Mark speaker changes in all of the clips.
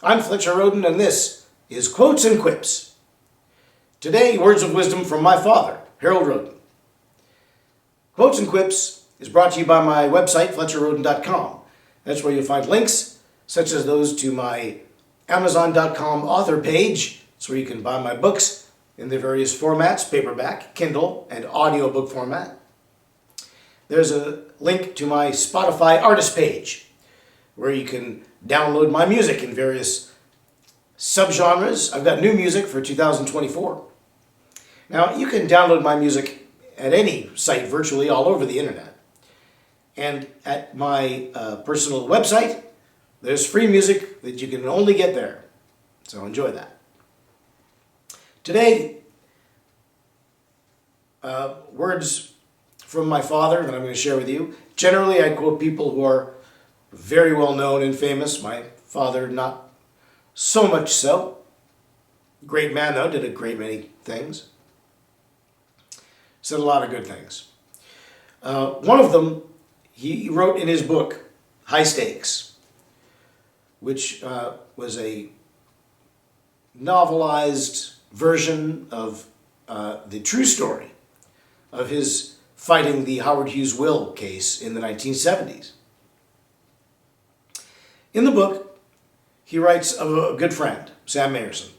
Speaker 1: I'm Fletcher Rhoden, and this is Quotes and Quips. Today, words of wisdom from my father, Harold Rhoden. Quotes and Quips is brought to you by my website, FletcherRhoden.com. That's where you'll find links, such as those to my Amazon.com author page. It's where you can buy my books in their various formats, paperback, Kindle, and audiobook format. There's a link to my Spotify artist page, where you can download my music in various subgenres. I've got new music for 2024. Now, you can download my music at any site virtually all over the internet. And at my personal website, there's free music that you can only get there. So enjoy that. Today, words from my father that I'm going to share with you. Generally, I quote people who are very well known and famous. My father, not so much so. Great man, though, did a great many things. Said a lot of good things. One of them, he wrote in his book, High Stakes, which was a novelized version of the true story of his fighting the Howard Hughes will case in the 1970s. In the book, he writes of a good friend, Sam Mayerson.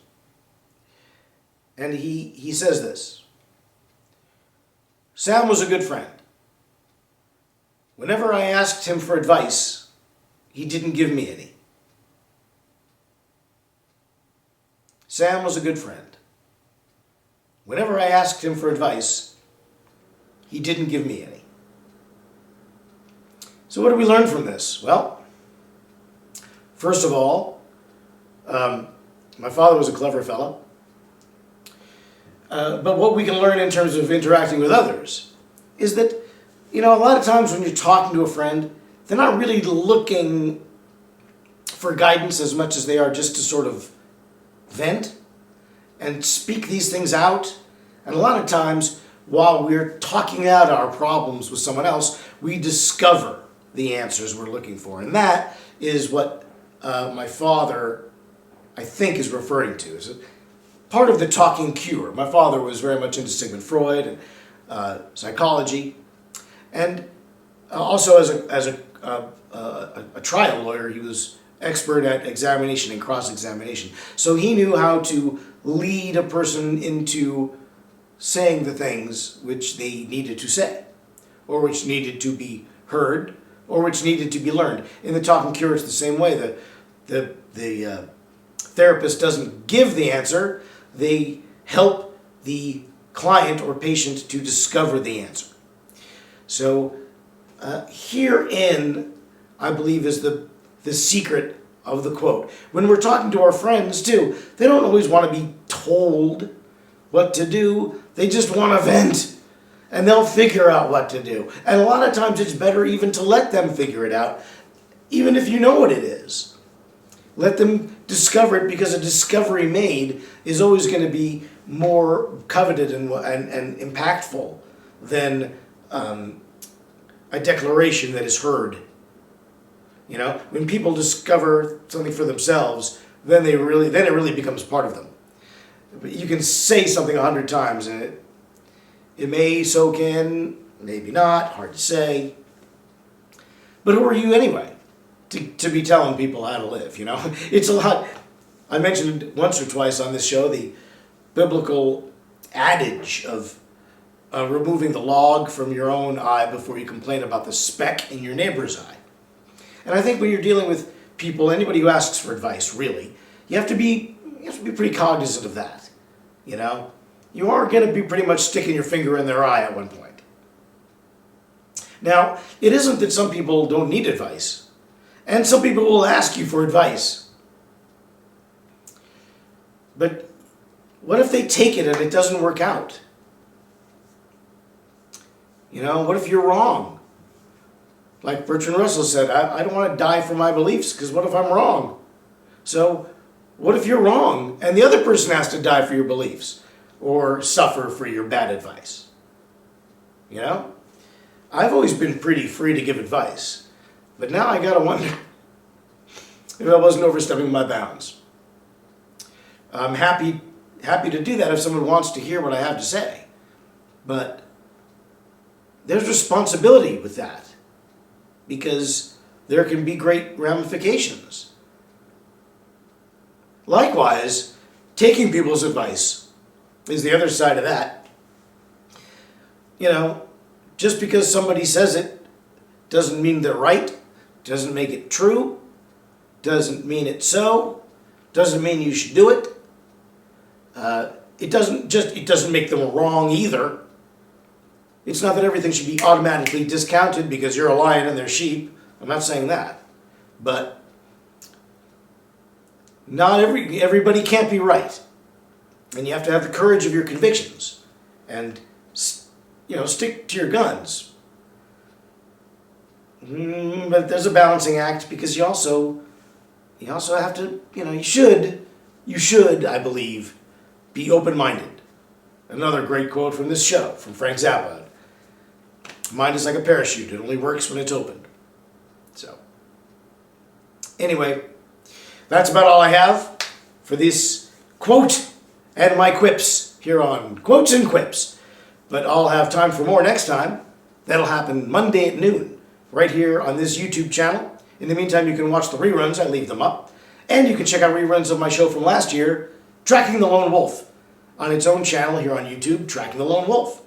Speaker 1: And he says this: Sam was a good friend. Whenever I asked him for advice, he didn't give me any. Sam was a good friend. Whenever I asked him for advice, he didn't give me any. So what do we learn from this? Well, first of all, my father was a clever fellow. But what we can learn in terms of interacting with others is that, a lot of times when you're talking to a friend, they're not really looking for guidance as much as they are just to sort of vent and speak these things out. And a lot of times, while we're talking out our problems with someone else, we discover the answers we're looking for. And that is what my father, I think, is referring to. Is part of the talking cure. My father was very much into Sigmund Freud and psychology, and also as a trial lawyer, he was expert at examination and cross-examination. So he knew how to lead a person into saying the things which they needed to say, or which needed to be heard, or which needed to be learned. In the talking cure, it's the same way. The therapist doesn't give the answer. They help the client or patient to discover the answer. So herein, I believe, is the secret of the quote. When we're talking to our friends, too, they don't always want to be told what to do. They just want to vent, and they'll figure out what to do. And a lot of times it's better even to let them figure it out, even if you know what it is. Let them discover it, because a discovery made is always going to be more coveted and impactful than a declaration that is heard. When people discover something for themselves, then it really becomes part of them. But you can say something 100 times, and it may soak in, maybe not, hard to say. But who are you anyway to be telling people how to live? It's a lot. I mentioned once or twice on this show the biblical adage of removing the log from your own eye before you complain about the speck in your neighbor's eye. And I think when you're dealing with people, anybody who asks for advice, really, you have to be pretty cognizant of that. You are going to be pretty much sticking your finger in their eye at one point. Now, it isn't that some people don't need advice, and some people will ask you for advice. But what if they take it and it doesn't work out? What if you're wrong? Like Bertrand Russell said, I don't want to die for my beliefs, because what if I'm wrong? So what if you're wrong and the other person has to die for your beliefs or suffer for your bad advice? I've always been pretty free to give advice, but now I gotta wonder if I wasn't overstepping my bounds. I'm happy to do that if someone wants to hear what I have to say. But there's responsibility with that, because there can be great ramifications. Likewise, taking people's advice is the other side of that. You know, just because somebody says it doesn't mean they're right, doesn't make it true, doesn't mean it's so, doesn't mean you should do it. It doesn't make them wrong either. It's not that everything should be automatically discounted because you're a lion and they're sheep. I'm not saying that. But not everybody can't be right. And you have to have the courage of your convictions. And, stick to your guns. But there's a balancing act, because you also have to, you should, I believe, be open-minded. Another great quote from this show, from Frank Zappa. Mind is like a parachute. It only works when it's opened. So, anyway, that's about all I have for this quote and my quips here on Quotes and Quips. But I'll have time for more next time. That'll happen Monday at noon, right here on this YouTube channel. In the meantime, you can watch the reruns. I leave them up. And you can check out reruns of my show from last year, Tracking the Lone Wolf, on its own channel here on YouTube, Tracking the Lone Wolf.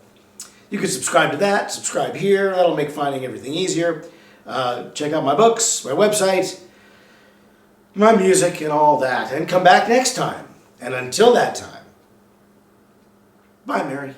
Speaker 1: You can subscribe to that, subscribe here. That'll make finding everything easier. Check out my books, my website, my music, and all that. And come back next time. And until that time, bye, Mary.